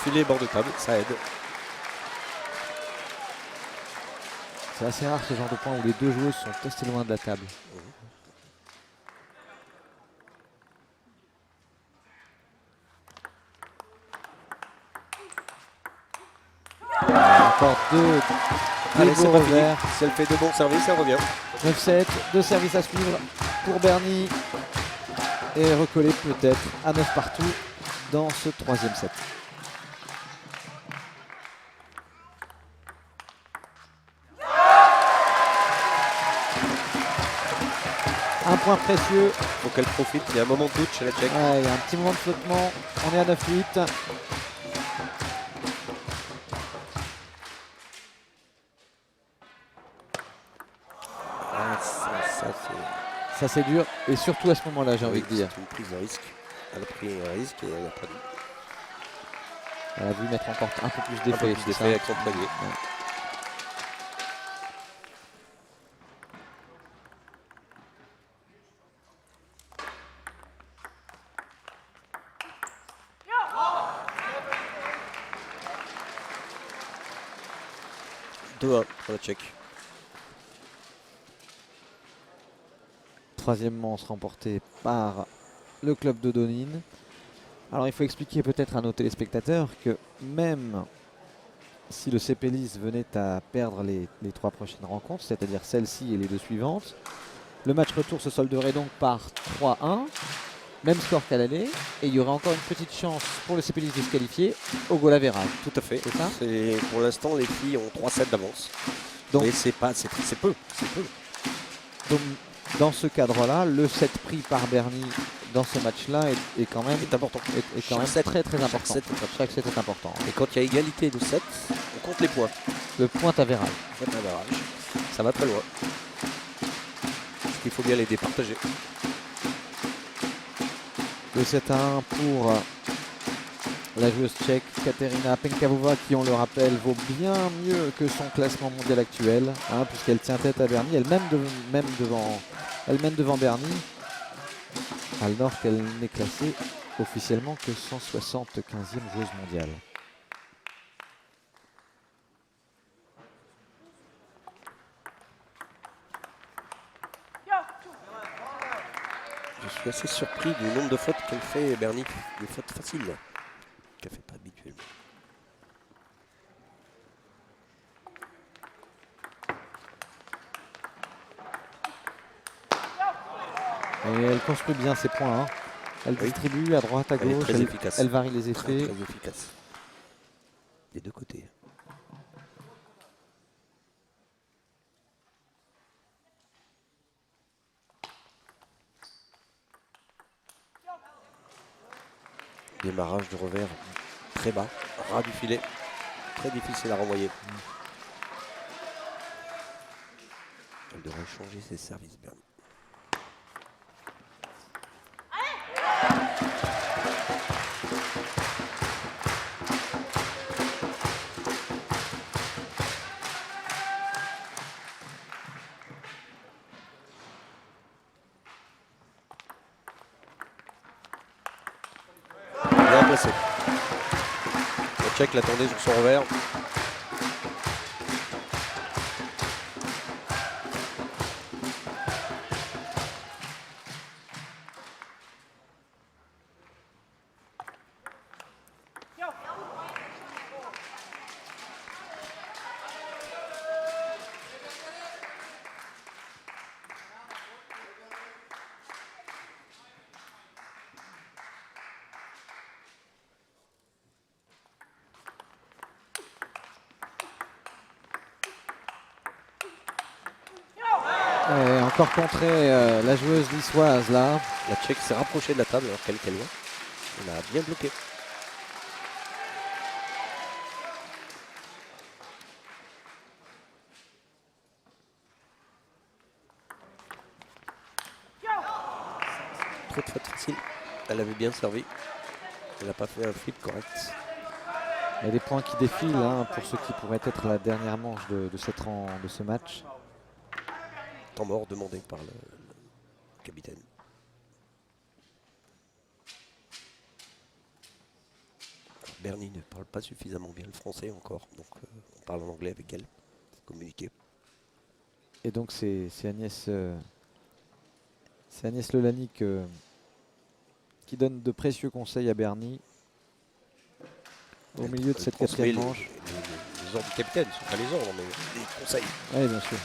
Filet bord de table, ça aide. C'est assez rare ce genre de point où les deux joueuses sont assez loin de la table. Encore deux Allez, c'est beaux pas fini. revers. Si elle fait de bons services, elle revient. 9-7, deux services à suivre pour Bernie. Et recoller peut-être à 9 partout dans ce troisième set. Un point précieux. Faut qu'elle profite. Il y a un moment de doute chez la Tchèque. Ouais, il y a un petit moment de flottement. On est à 9-8. Ah, Ça c'est dur. Et surtout à ce moment-là, j'ai envie de dire. C'est une prise de risque. Elle a pris un risque et elle a pas dit. Elle a voulu mettre encore un peu plus Un peu d'effet. plus d'effet avec son poignet. Ouais. Deux 1 pour la Tchèque. Troisième manche remportée par le club de Donin. Alors il faut expliquer peut-être à nos téléspectateurs que même si le CP venait à perdre les 3 prochaines rencontres, c'est-à-dire celle-ci et les 2 suivantes, le match retour se solderait donc par 3-1, même score qu'à l'aller, et il y aurait encore une petite chance pour le CP de se qualifier au goal average. Tout à fait. C'est ça. Pour l'instant, les filles ont 3-7 d'avance. Donc- Mais c'est peu. C'est peu. Donc dans ce cadre-là, le set pris par Bernie dans ce match-là est quand même, C'est important. est quand Chaque même set- très très chaque important. set est important. Chaque set est important. Et quand il y a égalité de 7, on compte les points. Le point average. Faites un barrage. Ça va très loin. Parce qu'il faut bien les départager. Le 7-1 pour la joueuse tchèque Katerina Penkavova qui, on le rappelle, vaut bien mieux que son classement mondial actuel, hein, puisqu'elle tient tête à Bernie, elle mène devant Bernie, alors qu'elle n'est classée officiellement que 175e joueuse mondiale. Je suis assez surpris du nombre de fautes qu'elle fait, Bernie. Des fautes faciles. Qu'elle fait pas habituellement. Et elle construit bien ses points, hein. Elle Oui. distribue à droite, à Elle est gauche, très efficace. elle varie les Très, effets. très efficace. Des deux côtés. Démarrage de revers très bas, ras du filet. Très difficile à renvoyer. Elle devrait changer ses services, Bernie. Bien placé. Le Tchèque l'attendait sur son revers. Et encore contrée la joueuse niçoise là. La Tchèque s'est rapprochée de la table alors qu'elle était loin. Elle a bien bloqué. Trop de fautes faciles. Elle avait bien servi. Elle n'a pas fait un flip correct. Il y a des points qui défilent, hein, pour ce qui pourrait être la dernière manche de ce match. Temps mort demandé par le capitaine. Bernie ne parle pas suffisamment bien le français encore, donc on parle en anglais avec elle pour communiquer. Et donc c'est Agnès Lelanic qui donne de précieux conseils à Bernie au milieu de cette transmet quatrième manche. les ordres du capitaine, ce ne sont pas les ordres, mais les conseils. Oui, bien sûr.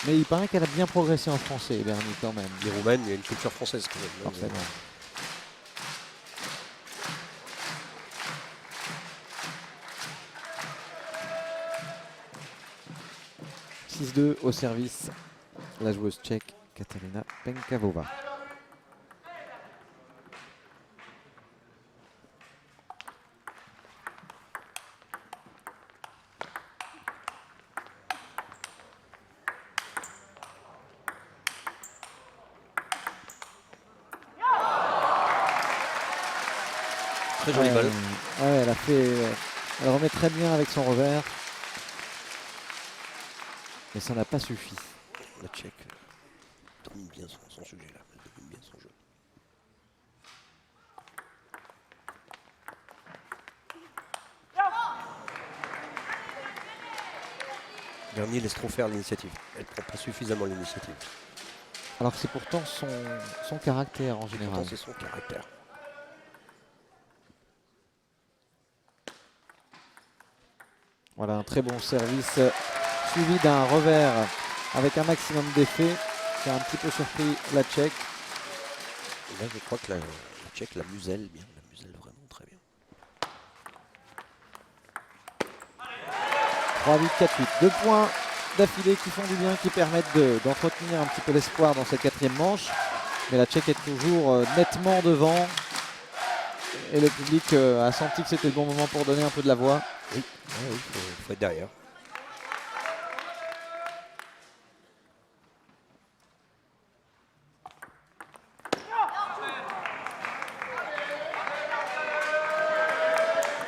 Mais il paraît qu'elle a bien progressé en français, Bernie, quand même. Les Roumaines, il y a une culture française quand même. Forcément. 6-2 au service la joueuse tchèque Kateřina Penkavová. Très jolie balle. Ouais, elle remet très bien avec son revers. Mais ça n'a pas suffi. La Tchèque domine bien son sujet là. Elle domine bien son jeu. Bernier laisse trop faire l'initiative. Elle ne prend pas suffisamment l'initiative. Alors que c'est pourtant son caractère en général. C'est son caractère. Voilà, un très bon service suivi d'un revers avec un maximum d'effet. C'est un petit peu surpris la Tchèque. Et là, je crois que la Tchèque la muselle bien. La muselle vraiment très bien. 3-8, 4-8. 2 points d'affilée qui font du bien, qui permettent d'entretenir un petit peu l'espoir dans cette 4e manche. Mais la Tchèque est toujours nettement devant. Et le public a senti que c'était le bon moment pour donner un peu de la voix. Oui, il faut être derrière.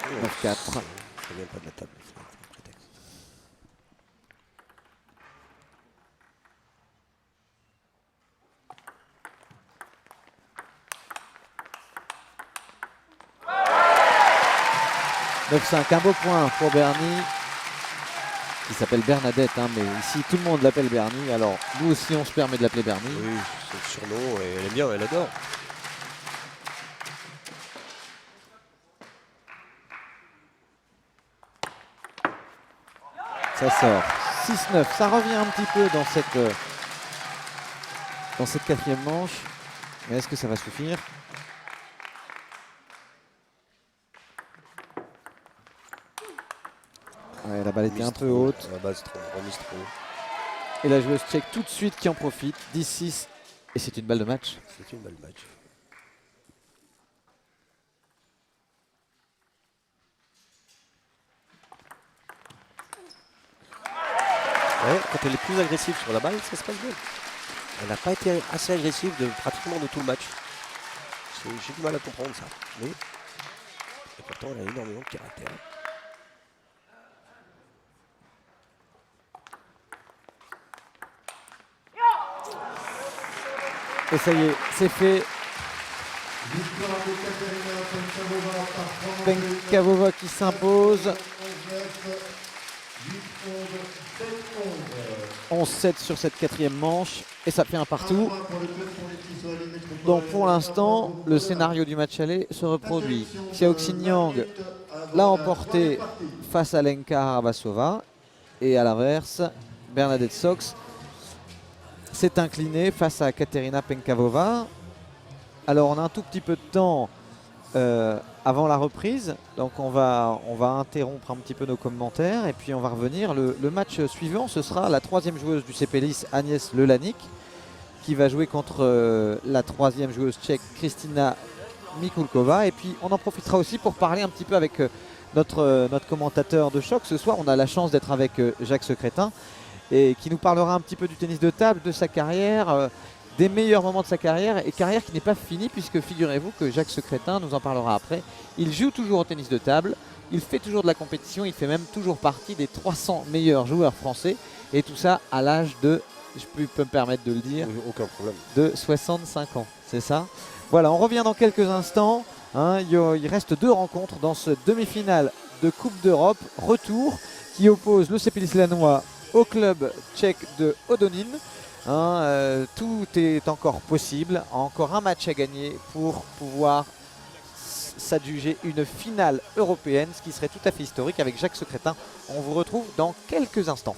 Oh, 9-4. Ça vient pas de la table, c'est un prétexte. « 9-5, un beau point pour Bernie, qui s'appelle Bernadette, hein, mais ici tout le monde l'appelle Bernie, alors nous aussi on se permet de l'appeler Bernie. Oui, c'est le surnom et elle aime bien, elle adore. Ça sort 6-9, ça revient un petit peu dans cette 4e manche, mais est-ce que ça va suffire? Ouais, la balle était un peu haute. La base trop, remise trop. Et la joueuse tchèque tout de suite qui en profite. 10-6. Et c'est une balle de match. C'est une balle de match. Ouais, quand elle est plus agressive sur la balle, ça se passe bien. Elle n'a pas été assez agressive pratiquement de tout le match. J'ai du mal à comprendre ça. Mais et pourtant, elle a énormément de caractère. Et ça y est, c'est fait. Penkavová qui s'impose. 11-7 sur cette 4e manche. Et ça fait un partout. Donc pour l'instant, le scénario du match aller se reproduit. Xiaoxin Yang l'a emporté face à Lenka Arabasova. Et à l'inverse, Bernadette Sox s'est inclinée face à Kateřina Penkavová. Alors on a un tout petit peu de temps avant la reprise, donc on va interrompre un petit peu nos commentaires et puis on va revenir. Le match suivant, ce sera la 3e joueuse du CPLIS, Agnès Lelanik, qui va jouer contre la 3e joueuse tchèque, Kristina Mikulkova. Et puis on en profitera aussi pour parler un petit peu avec notre commentateur de choc. Ce soir, on a la chance d'être avec Jacques Secrétin, et qui nous parlera un petit peu du tennis de table, de sa carrière, des meilleurs moments de sa carrière, et carrière qui n'est pas finie, puisque figurez-vous que Jacques Secrétin nous en parlera après. Il joue toujours au tennis de table, il fait toujours de la compétition, il fait même toujours partie des 300 meilleurs joueurs français, et tout ça à l'âge de, je peux me permettre de le dire, aucun problème, de 65 ans, c'est ça. Voilà, on revient dans quelques instants, hein, il reste 2 rencontres dans ce demi-finale de Coupe d'Europe, retour, qui oppose le CPLIS lanois au club tchèque de Hodonín. Tout est encore possible, encore un match à gagner pour pouvoir s'adjuger une finale européenne, ce qui serait tout à fait historique. Avec Jacques Secrétin, on vous retrouve dans quelques instants.